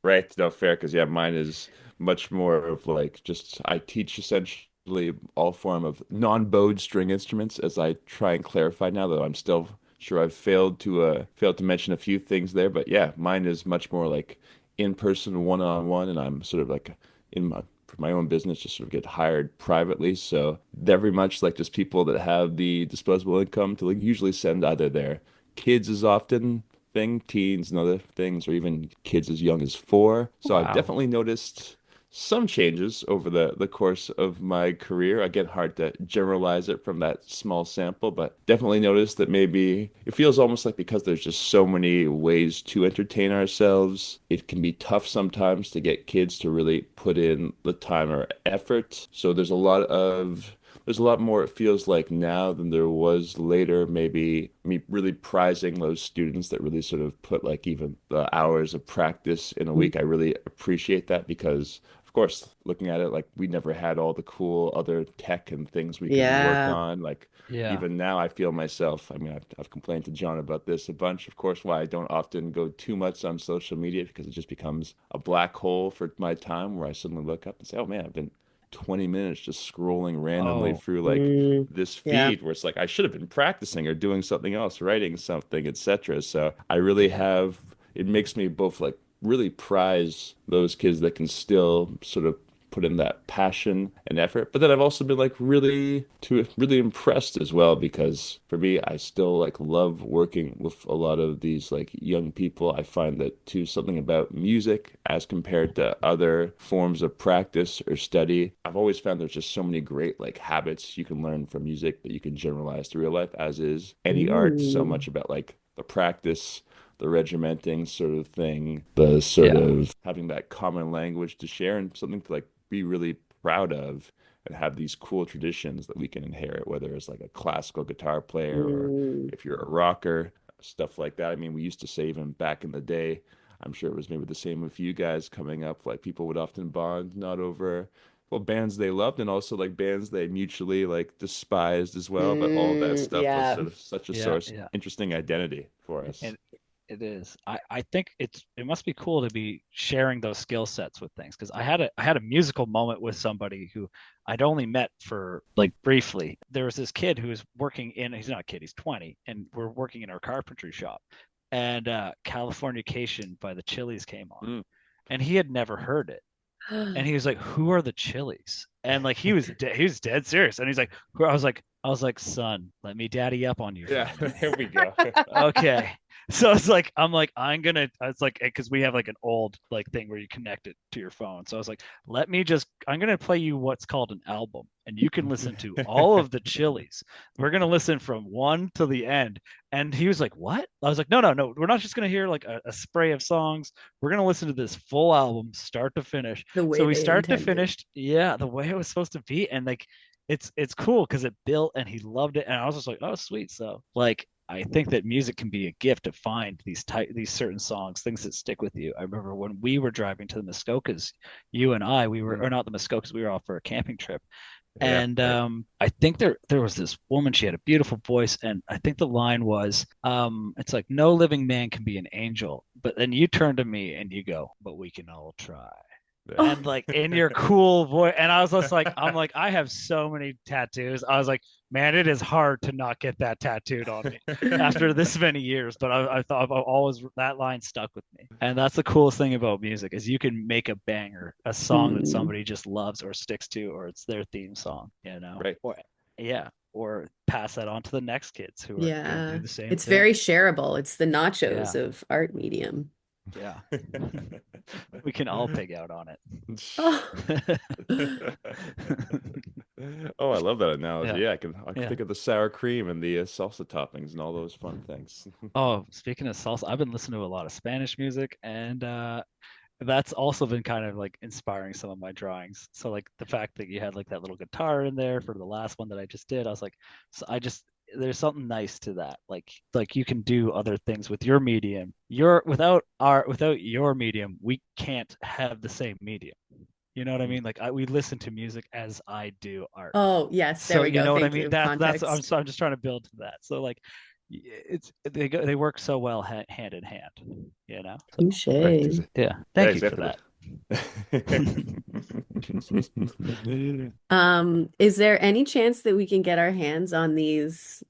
Right, no, fair, because yeah, mine is much more of like just I teach essentially all form of non-bowed string instruments, as I try and clarify now, though I'm still sure I've failed to mention a few things there. But yeah, mine is much more like in person, one-on-one, and I'm sort of like in my for my own business, just sort of get hired privately. So they're very much like just people that have the disposable income to like usually send either their kids as often thing, teens and other things, or even kids as young as 4. So I've Wow. definitely noticed some changes over the course of my career. Again, hard to generalize it from that small sample, but definitely noticed that maybe it feels almost like, because there's just so many ways to entertain ourselves, it can be tough sometimes to get kids to really put in the time or effort. So there's a lot more, it feels like, now than there was later. Maybe me really prizing those students that really sort of put like even the hours of practice in a week. I really appreciate that, because of course, looking at it, like we never had all the cool other tech and things we could work Yeah. on. Like Yeah. even now, I feel myself. I mean, I've complained to John about this a bunch. Of course, why I don't often go too much on social media because it just becomes a black hole for my time where I suddenly look up and say, "Oh man, I've been 20 minutes just scrolling randomly Oh, through like Mm, this yeah. feed where it's like I should have been practicing or doing something else, writing something, etc." So I really yeah. have. It makes me both like really prize those kids that can still sort of put in that passion and effort. But then I've also been like really impressed as well because for me, I still like love working with a lot of these like young people. I find that too something about music as compared to other forms of practice or study. I've always found there's just so many great like habits you can learn from music that you can generalize to real life, as is any art. So Mm, much about like the practice, the regimenting sort of thing, the sort Yeah. of having that common language to share and something to like be really proud of and have these cool traditions that we can inherit, whether it's like a classical guitar player or mm, if you're a rocker, stuff like that. I mean, we used to say even back in the day, I'm sure it was maybe the same with you guys coming up, like people would often bond not over well bands they loved and also like bands they mutually like despised as well, but all of that stuff was yeah. sort of such a Yeah. source Yeah. interesting identity for us. And it is. I think it must be cool to be sharing those skill sets with things because I had a musical moment with somebody who I'd only met for like briefly. There was this kid who was working in he's not a kid, he's 20, and we're working in our carpentry shop. And Californication by the Chili's came on. Mm. And he had never heard it. And he was like, "Who are the Chili's?" And like he was dead serious. And he's like, "Who?" I was like, "Son, let me daddy up on you for Yeah, a minute." here we go. Okay. So it's like I'm like I'm gonna it's like because we have like an old like thing where you connect it to your phone. So I was like, I'm gonna play you what's called an album, and you can listen to all of the Chili's. We're gonna listen from one to the end. And he was like, "What?" I was like, "No, no, no. We're not just gonna hear like a spray of songs. We're gonna listen to this full album, start to finish." The way So we they start to intended. finish, yeah, the way it was supposed to be, and like it's cool because it built and he loved it, and I was just like, "Oh, sweet." So like I think that music can be a gift to find these certain songs, things that stick with you. I remember when we were driving to the Muskokas, you and I, we were Mm. or not the Muskokas, we were off for a camping trip. Yeah, And right. I think there was this woman, she had a beautiful voice, and I think the line was, it's like no living man can be an angel. But then you turn to me and you go, but we can all try. Yeah. And like in your cool voice, and I was just like, I'm like, I have so many tattoos. I was like, man, it is hard to not get that tattooed on me after this many years. But I thought I've always that line stuck with me, and that's the coolest thing about music is you can make a banger, a song that Mm, somebody just loves or sticks to, or it's their theme song, Right. or yeah, or pass that on to the next kids who are gonna do yeah. the same It's thing. very shareable. It's the nachos Yeah, of art medium. yeah, we can all pig out on Oh. it. Oh, I love that analogy. Yeah, Yeah, I can yeah. think of the sour cream and the salsa toppings and all those fun things. Oh, speaking of salsa, I've been listening to a lot of Spanish music, and that's also been kind of like inspiring some of my drawings. So like the fact that you had like that little guitar in there for the last one that I just did, I was like, so I just there's something nice to that. Like you can do other things with your medium. Your without your medium, we can't have the same medium. You know what I Mm. mean? Like we listen to music as I do art. Oh, yes, there So we you go. know what I Thank mean? you. That's Context. I'm just trying to build to that. So like they work so well hand in hand, you know? So Right. Touche. yeah, Yeah, thank you for exactly. that. Is there any chance that we can get our hands on these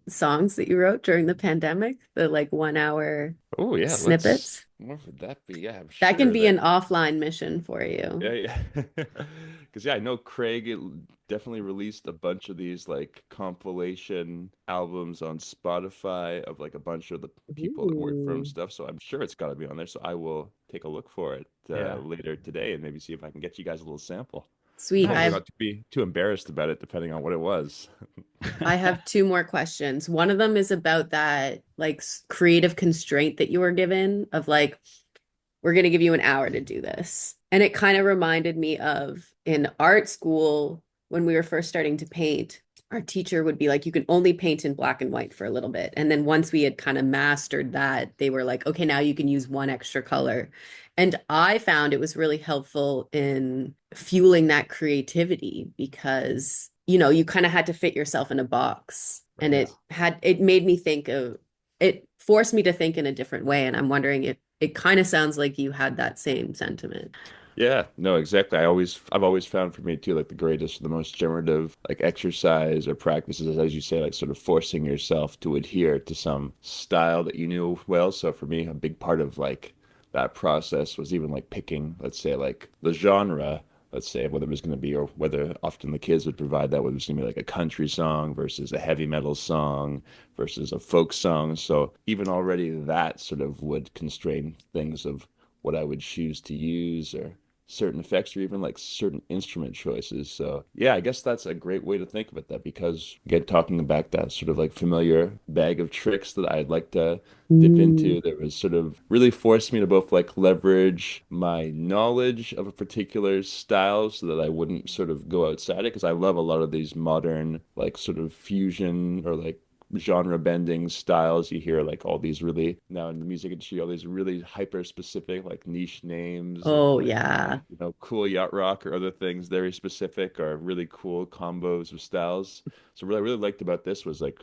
songs that you wrote during the pandemic? The like 1 hour Oh yeah, let's. snippets? What would that be? Yeah, I'm That can sure be that. an offline mission for Yeah, you. yeah. Because yeah, I know Craig definitely released a bunch of these like compilation albums on Spotify of like a bunch of the people that work for him Ooh. stuff. So I'm sure it's got to be on there. So I will take a look for it Yeah. later today and maybe see if I can get you guys a little sample. Sweet. Hopefully Nice. not to be too embarrassed about it, depending on what it was. I have two more questions. One of them is about that like creative constraint that you were given of like, we're going to give you an hour to do this. And it kind of reminded me of in art school when we were first starting to paint. our teacher would be like, you can only paint in black and white for a little bit. And then once we had kind of mastered that, they were like, okay, now you can use one extra color. And I found it was really helpful in fueling that creativity because, you kind of had to fit yourself in a box. And Right. it made me it forced me to think in a different way. And I'm wondering if it kind of sounds like you had that same sentiment. Yeah, no, exactly. I've always found for me too, like the greatest, the most generative like exercise or practices, as you say, like sort of forcing yourself to adhere to some style that you knew well. So for me, a big part of like that process was even like picking, let's say, like the genre, let's say, whether it was going to be, or whether often the kids would provide that, whether it was going to be like a country song versus a heavy metal song versus a folk song. So even already that sort of would constrain things of what I would choose to use or certain effects or even like certain instrument choices. So yeah, I guess that's a great way to think of it, that because again, talking about that sort of like familiar bag of tricks that I'd like to dip Mm. into, that was sort of really forced me to both like leverage my knowledge of a particular style so that I wouldn't sort of go outside it, because I love a lot of these modern like sort of fusion or like genre bending styles. You hear like all these really, now in the music industry, all these really hyper specific like niche names of Oh, like, yeah. cool yacht rock or other things very specific, or really cool combos of styles. So what I really liked about this was like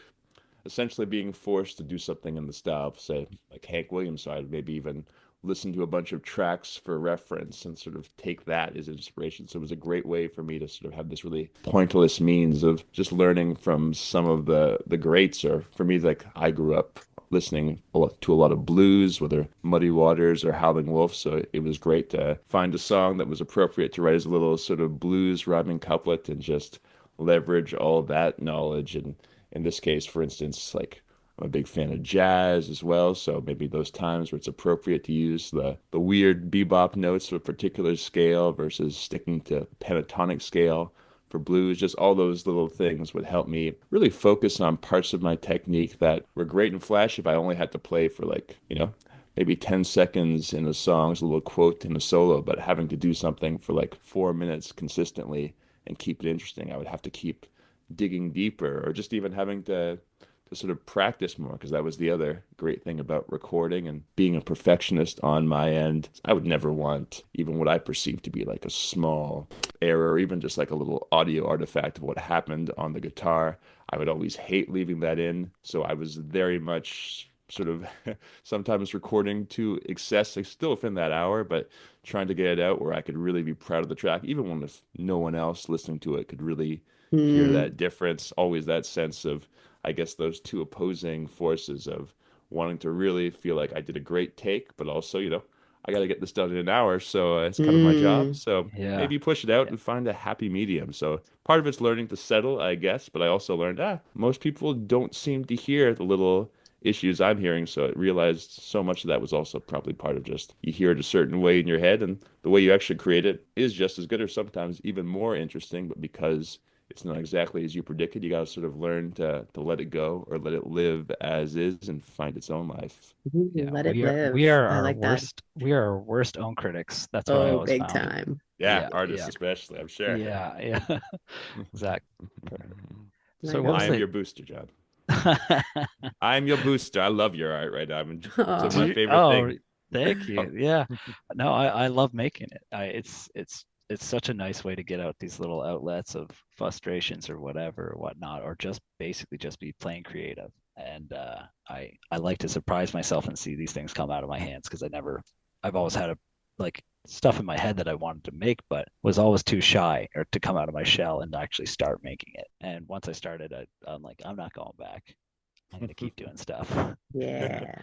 essentially being forced to do something in the style of, say, like Hank Williams. So I'd maybe even listen to a bunch of tracks for reference and sort of take that as inspiration. So it was a great way for me to sort of have this really pointless means of just learning from some of the greats. Or for me, like I grew up listening to a lot of blues, whether Muddy Waters or Howling Wolf. So it was great to find a song that was appropriate to write as a little sort of blues rhyming couplet and just leverage all of that knowledge. And in this case, for instance, like I'm a big fan of jazz as well, so maybe those times where it's appropriate to use the weird bebop notes of a particular scale versus sticking to pentatonic scale for blues, just all those little things would help me really focus on parts of my technique that were great and flash if I only had to play for like, maybe 10 seconds in a song, a little quote in a solo, but having to do something for like 4 minutes consistently and keep it interesting, I would have to keep digging deeper, or just even having to sort of practice more, because that was the other great thing about recording and being a perfectionist on my end. I would never want even what I perceive to be like a small error or even just like a little audio artifact of what happened on the guitar. I would always hate leaving that in. So I was very much sort of sometimes recording to excess, like still within that hour, but trying to get it out where I could really be proud of the track, even when if no one else listening to it could really hear Mm. that difference. Always that sense of, I guess, those two opposing forces of wanting to really feel like I did a great take, but also, I got to get this done in an hour, so it's kind of my job. Mm. So Yeah. maybe push it out Yeah. and find a happy medium. So part of it's learning to settle, I guess, but I also learned, most people don't seem to hear the little issues I'm hearing. So I realized so much of that was also probably part of just you hear it a certain way in your head, and the way you actually create it is just as good or sometimes even more interesting. But because it's not exactly as you predicted, you got to sort of learn to let it go or let it live as is and find its own life. Ooh, Yeah. let it We live. are I our like that. worst. We are our worst own critics. That's what I Oh, always big found. time. Yeah, Yeah. artists Yeah. especially, I'm sure. Yeah. Yeah. Exactly. I So what know I was am it. your booster, John. I'm your booster. I love your art right now. It's one of my Aw. favorite Oh, things. thank Oh, you. Yeah. No, I love making it. It's such a nice way to get out these little outlets of frustrations or whatever or whatnot, or just basically just be playing creative. And I like to surprise myself and see these things come out of my hands because I've always had like stuff in my head that I wanted to make, but was always too shy or to come out of my shell and actually start making it. And once I started, I'm like, I'm not going back. I'm gonna keep doing stuff. Yeah.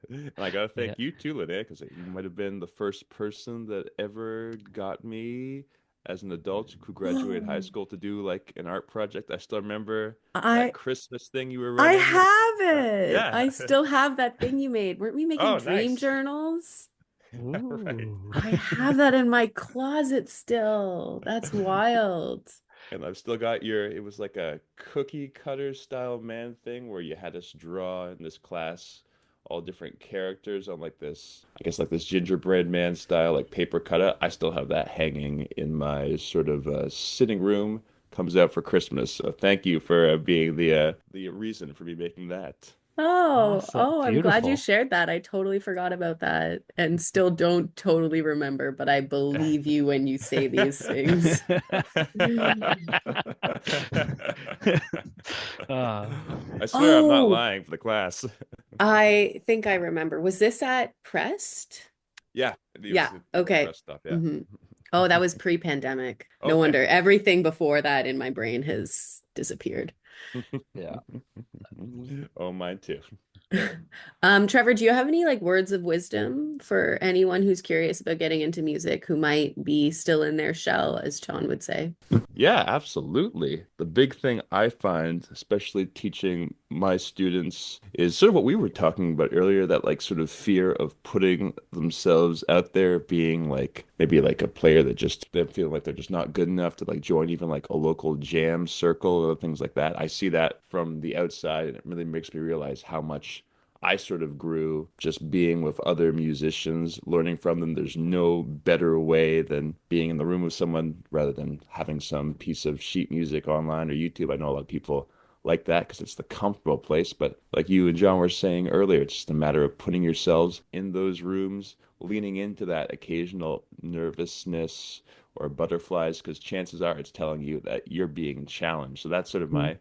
And I gotta Yeah. thank you too, Linnea, because you might have been the first person that ever got me as an adult who graduated high school to do like an art project. I still remember that I Christmas thing you were I running. have it. Yeah. I still have that thing you made. Weren't we making Oh, dream nice. journals? Right. Ooh. I have that in my closet still. That's wild. And I've still got it was like a cookie cutter style man thing where you had us draw in this class all different characters on like this, I guess like this gingerbread man style, like paper cutout. I still have that hanging in my sort of sitting room comes out for Christmas. So thank you for being the reason for me making that. Awesome. I'm glad you Beautiful. shared that. I totally forgot about that and still don't totally remember, but I believe you when you say these things. uh, I swear I'm not Oh, lying for the class. I think I remember. Was this at Prest? Yeah, it was Yeah, the okay. press stuff. Yeah. hmm Oh, that was pre-pandemic. No Okay. wonder. Everything before that in my brain has disappeared. yeah. Oh, mine too. Trevor, do you have any like words of wisdom for anyone who's curious about getting into music who might be still in their shell, as John would say? Yeah, absolutely. The big thing I find, especially teaching my students, is sort of what we were talking about earlier, that like sort of fear of putting themselves out there, being like maybe like a player that just they feel like they're just not good enough to like join even like a local jam circle or things like that. I see that from the outside, and it really makes me realize how much I sort of grew just being with other musicians, learning from them. There's no better way than being in the room with someone rather than having some piece of sheet music online or YouTube. I know a lot of people like that because it's the comfortable place. But like you and John were saying earlier, it's just a matter of putting yourselves in those rooms, leaning into that occasional nervousness or butterflies, because chances are it's telling you that you're being challenged. So that's sort of my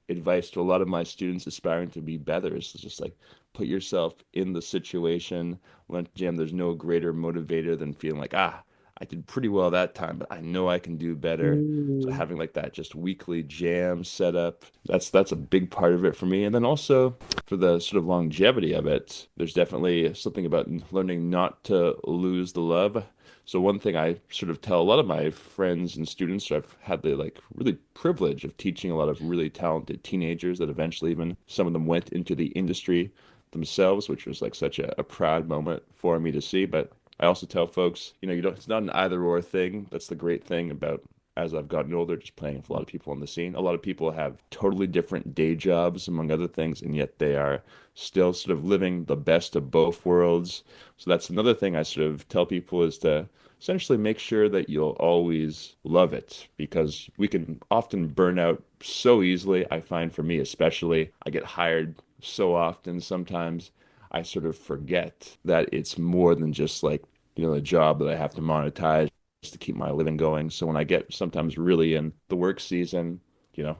advice to a lot of my students aspiring to be better is just like put yourself in the situation. Learn to jam. There's no greater motivator than feeling like, I did pretty well that time, but I know I can do better. So Mm. having like that just weekly jam set up, that's a big part of it for me. And then also for the sort of longevity of it, there's definitely something about learning not to lose the love. So one thing I sort of tell a lot of my friends and students, I've had the like really privilege of teaching a lot of really talented teenagers that eventually even some of them went into the industry themselves, which was like such a proud moment for me to see. But I also tell folks, you don't, it's not an either or thing. That's the great thing about as I've gotten older, just playing with a lot of people on the scene. A lot of people have totally different day jobs, among other things, and yet they are still sort of living the best of both worlds. So that's another thing I sort of tell people is to essentially make sure that you'll always love it because we can often burn out so easily. I find for me, especially, I get hired so often sometimes I sort of forget that it's more than just like, a job that I have to monetize to keep my living going. So when I get sometimes really in the work season,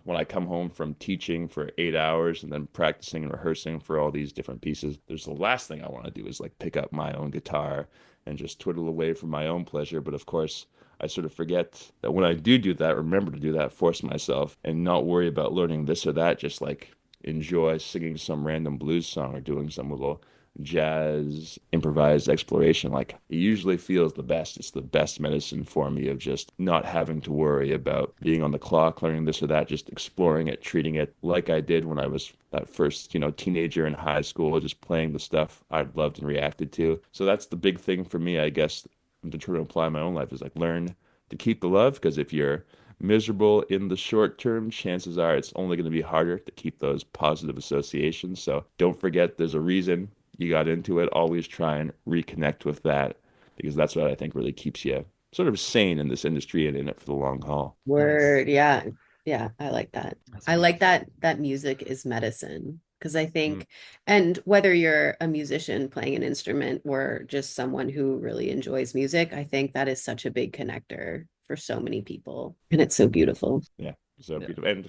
when I come home from teaching for 8 hours and then practicing and rehearsing for all these different pieces, there's the last thing I want to do is like pick up my own guitar and just twiddle away for my own pleasure. But of course, I sort of forget that when I do that, remember to do that, force myself and not worry about learning this or that, just like enjoy singing some random blues song or doing some little jazz improvised exploration. Like it usually feels the best. It's the best medicine for me of just not having to worry about being on the clock, learning this or that, just exploring it, treating it like I did when I was that first, teenager in high school, just playing the stuff I loved and reacted to. So that's the big thing for me, I guess, to try to apply in my own life is like learn to keep the love because if you're miserable in the short term, chances are it's only going to be harder to keep those positive associations. So don't forget there's a reason you got into it. Always try and reconnect with that because that's what I think really keeps you sort of sane in this industry and in it for the long haul. Nice. Word, yeah. Yeah, I like that. That's I like wonderful. that music is medicine because I Mm. think, and whether you're a musician playing an instrument or just someone who really enjoys music, I think that is such a big connector for so many people. And it's so beautiful. Yeah. So Yeah. beautiful. And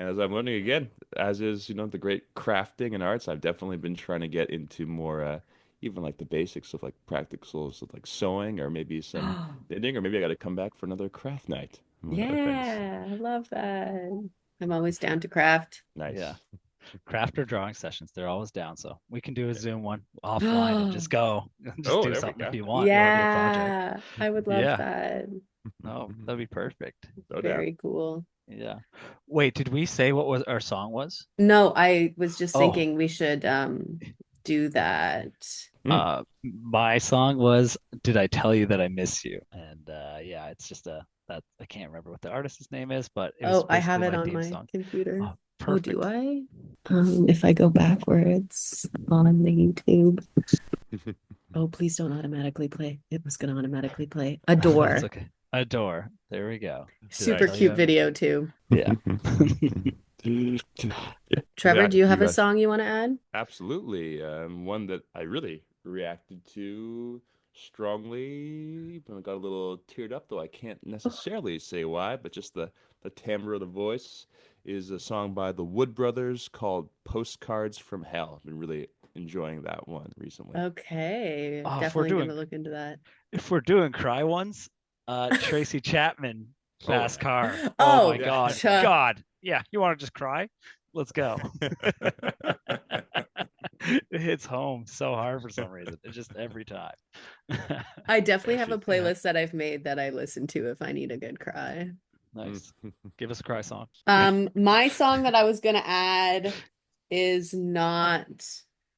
as I'm learning again, as is, the great crafting and arts, I've definitely been trying to get into more even like the basics of like practicals of like sewing or maybe some knitting, or maybe I got to come back for another craft night, among other things. Yeah, I love that. I'm always down to craft. Yeah. Nice. Craft or drawing sessions, they're always down. So we can do a Yeah. Zoom one offline and just go. Just Oh, do there we something if go. you want. You want to do a project. Yeah, I would love Yeah. that. No, that'd be perfect. No doubt. Very cool. Yeah. Wait, did we say what was our song was? No, I was just Oh, thinking we should do that. Mm. my song was "Did I Tell You That I Miss You?" And yeah, it's just that I can't remember what the artist's name is, but it was Oh, I have basically it my on theme my song. computer. Oh, Oh, do perfect. I? If I go backwards on the YouTube. Oh, please don't automatically play. It was gonna automatically play. That's Adore. okay. Adore. There we go. Did I Super tell you cute I video too. Yeah. Trevor, do you have You a guys, song you want to add? absolutely. One that I really reacted to strongly, but I got a little teared up, though I can't necessarily say why, but just the timbre of the voice is a song by the Wood Brothers called Postcards from Hell. I've been really enjoying that one recently. Okay, Oh, definitely gonna look into that. if we're doing cry ones, Tracy Chapman, Oh, Fast Car. Oh my Oh, yeah. God. cha. God. Yeah. You want to just cry? Let's go. It hits home so hard for some reason. It's just every time. I definitely have a Actually, playlist that I've made that I listen to if I need a good cry. Nice. Give us a cry song. My song that I was gonna add is not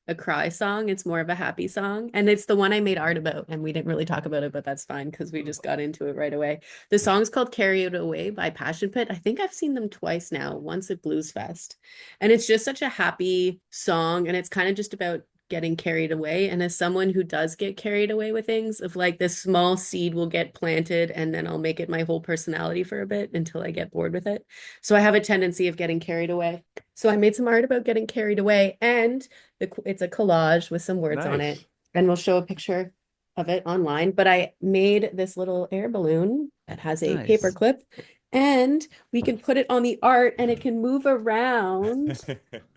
a cry song. It's more of a happy song. And it's the one I made art about. And we didn't really talk about it, but that's fine because we just got into it right away. The song's called Carry It Away by Passion Pit. I think I've seen them twice now, once at Blues Fest. And it's just such a happy song. And it's kind of just about getting carried away. And as someone who does get carried away with things, of like this small seed will get planted and then I'll make it my whole personality for a bit until I get bored with it. So I have a tendency of getting carried away. So I made some art about getting carried away, and it's a collage with some words on it, nice. and we'll show a picture of it online. But I made this little air balloon that has a paper Nice. clip, and we can put it on the art and it can move around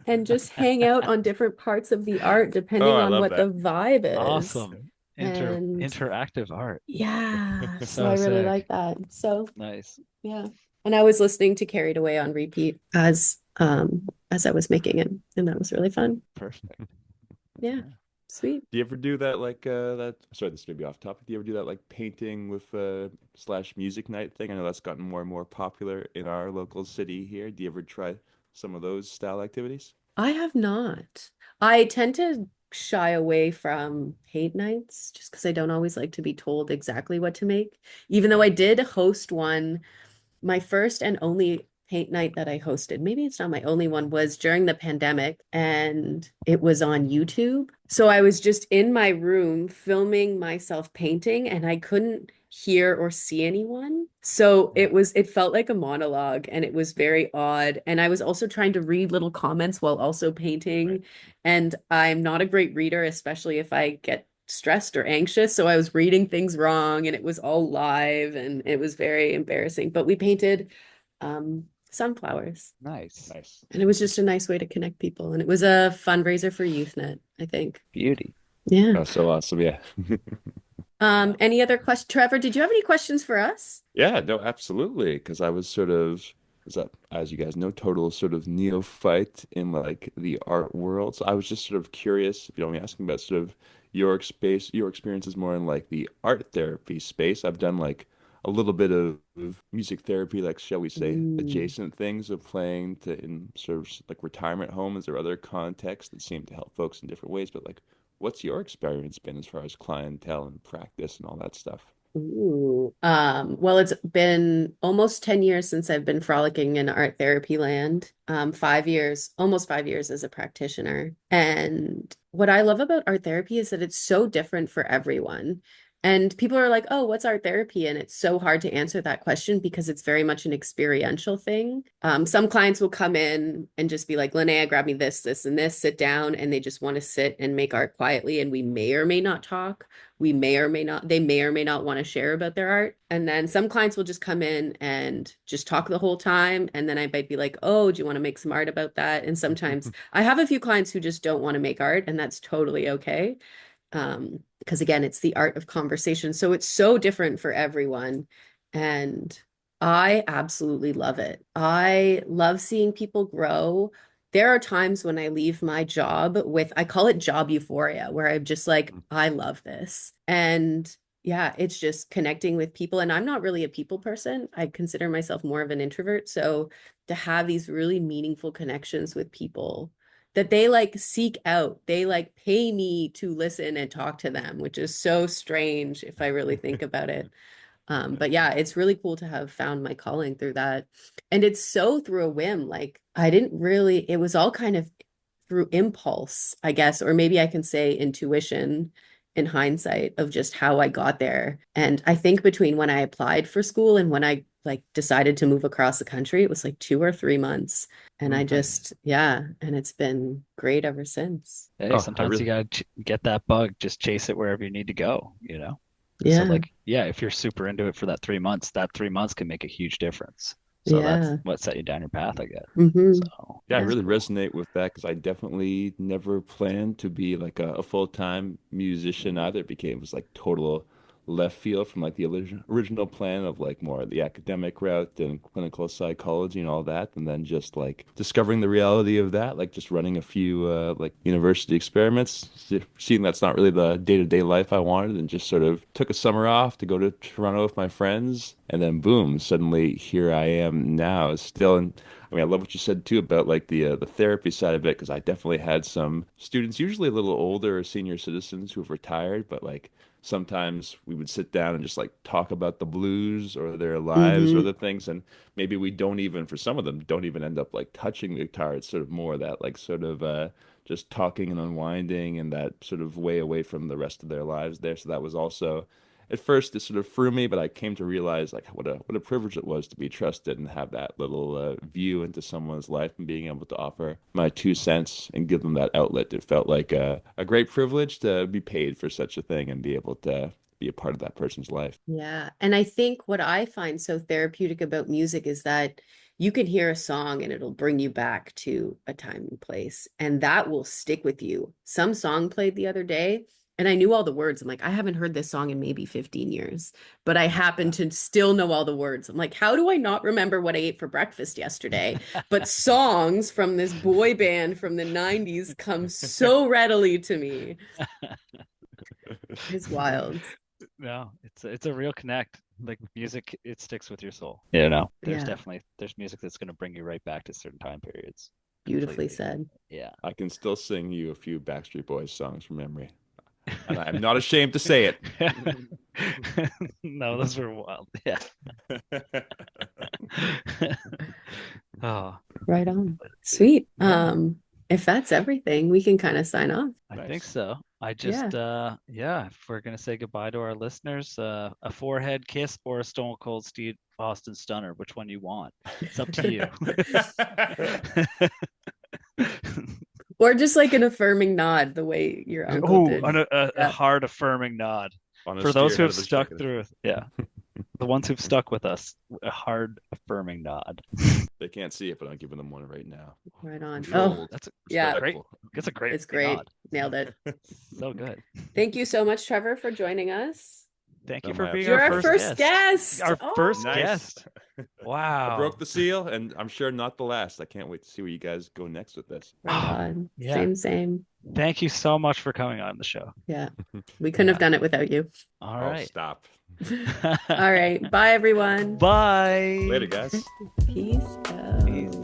and just hang out on different parts of the art Oh, depending I on love what the that. vibe is. Awesome. And Interactive art. yeah, so So I really sick. like that. So Nice. yeah. And I was listening to Carried Away on repeat as I was making it, and that was really fun. Perfect. Yeah. Sweet. Do you ever do that like that? Sorry, this may be off topic. Do you ever do that like painting with slash music night thing? I know that's gotten more and more popular in our local city here. Do you ever try some of those style activities? I have not. I tend to shy away from paint nights just because I don't always like to be told exactly what to make. Even though I did host one, my first and only paint night that I hosted, maybe it's not my only one, was during the pandemic and it was on YouTube. So I was just in my room filming myself painting and I couldn't hear or see anyone. So it felt like a monologue and it was very odd. And I was also trying to read little comments while also Right. painting. And I'm not a great reader, especially if I get stressed or anxious. So I was reading things wrong and it was all live and it was very embarrassing. But we painted sunflowers Nice. Nice. and it was just a nice way to connect people. And it was a fundraiser for YouthNet, I think. Beauty. Yeah. Oh, so awesome. Yeah. Any other questions? Trevor, did you have any questions for us? Yeah, no, absolutely. Because I was sort of, is that, as you guys know, total sort of neophyte in like the art world. So I was just sort of curious, if you don't mind me asking about sort of your experiences more in like the art therapy space. I've done like a little bit of music therapy, like shall we say, Ooh. adjacent things of playing to in sort of like retirement homes or other contexts that seem to help folks in different ways. But like, what's your experience been as far as clientele and practice and all that stuff? Ooh. Well, it's been almost 10 years since I've been frolicking in art therapy land. 5 years, almost 5 years as a practitioner. And what I love about art therapy is that it's so different for everyone. And people are like, oh, what's art therapy? And it's so hard to answer that question because it's very much an experiential thing. Some clients will come in and just be like, Linnea, grab me this, this, and this, sit down, and they just want to sit and make art quietly. And we may or may not talk. They may or may not want to share about their art. And then some clients will just come in and just talk the whole time. And then I might be like, oh, do you want to make some art about that? And sometimes I have a few clients who just don't want to make art, and that's totally okay. Because again, it's the art of conversation. So it's so different for everyone. And I absolutely love it. I love seeing people grow. There are times when I leave my job with, I call it job euphoria, where I'm just like, I love this. And yeah, it's just connecting with people. And I'm not really a people person. I consider myself more of an introvert. So to have these really meaningful connections with people that they like seek out. They like pay me to listen and talk to them, which is so strange if I really think about it. But yeah, it's really cool to have found my calling through that. And it's so through a whim. Like I didn't really, it was all kind of through impulse, I guess, or maybe I can say intuition. in hindsight of just how I got there. And I think between when I applied for school and when I like decided to move across the country, it was like 2 or 3 months. And I Nice. just, yeah, and it's been great ever since. Hey, Oh, I sometimes you really, gotta get that bug, just chase it wherever you need to go, So Yeah, like, yeah, if you're super into it for that 3 months, that 3 months can make a huge difference. So that's yeah. what set you down your path, I guess. Hmm. So yeah, I Yeah. that's really cool. resonate with that because I definitely never planned to be like a full-time musician either. It became was like total left field from like the original plan of like more the academic route and clinical psychology and all that, and then just like discovering the reality of that, like just running a few like university experiments, seeing that's not really the day-to-day life I wanted, and just sort of took a summer off to go to Toronto with my friends, and then boom, suddenly here I am now, still in. I mean, I love what you said too about like the therapy side of it because I definitely had some students, usually a little older senior citizens who have retired, but like sometimes we would sit down and just like talk about the blues or their lives or Hmm. other things, and maybe we don't even, for some of them, don't even end up like touching the guitar. It's sort of more that like sort of just talking and unwinding and that sort of way away from the rest of their lives there. So that was also at first it sort of threw me, but I came to realize like what a privilege it was to be trusted and have that little view into someone's life and being able to offer my 2 cents and give them that outlet. It felt like a great privilege to be paid for such a thing and be able to be a part of that person's life. Yeah. And I think what I find so therapeutic about music is that you can hear a song and it'll bring you back to a time and place, and that will stick with you. Some song played the other day, and I knew all the words. I'm like, I haven't heard this song in maybe 15 years, but I happen Yeah. to still know all the words. I'm like, how do I not remember what I ate for breakfast yesterday? But songs from this boy band from the 90s come so readily to me. It's wild. No, it's a real connect. Like music, it sticks with your soul. Yeah. There's music that's gonna bring you right back to certain time periods. Beautifully Completely. said. Yeah. I can still sing you a few Backstreet Boys songs from memory, and I'm not ashamed to say it. No, those were wild. Yeah. Oh, Right on. Sweet. yeah. If that's everything, we can kind of sign off. I think Nice. so. I Yeah. just yeah, if we're gonna say goodbye to our listeners, a forehead kiss or a Stone Cold Steve Austin Stunner, which one you want? It's up to you. Or just like an affirming nod, the way your uncle Oh, did. a Yeah. hard affirming nod On a for those steer who ahead have of a stuck chicken. through it. Yeah, the ones who've stuck with us, a hard affirming nod. They can't see it, but I'm giving them one right now. Right on. Oh, Controlled, That's yeah. great. respectful. That's a great It's great. nod. Nailed it. So good. Thank you so much, Trevor, for joining us. Thank No, you for my being You're our our absolute first pleasure. first guest. guest. Our first Oh, Nice. guest. I broke Wow. the seal, and I'm sure not the last. I can't wait to see where you guys go next with this. right on. Yeah. Same, same. Thank you so much for coming on the show. Yeah. We couldn't have Yeah. done it without you. All Oh, right. stop. All right. Bye, everyone. Bye. Later, guys. Peace out. Peace.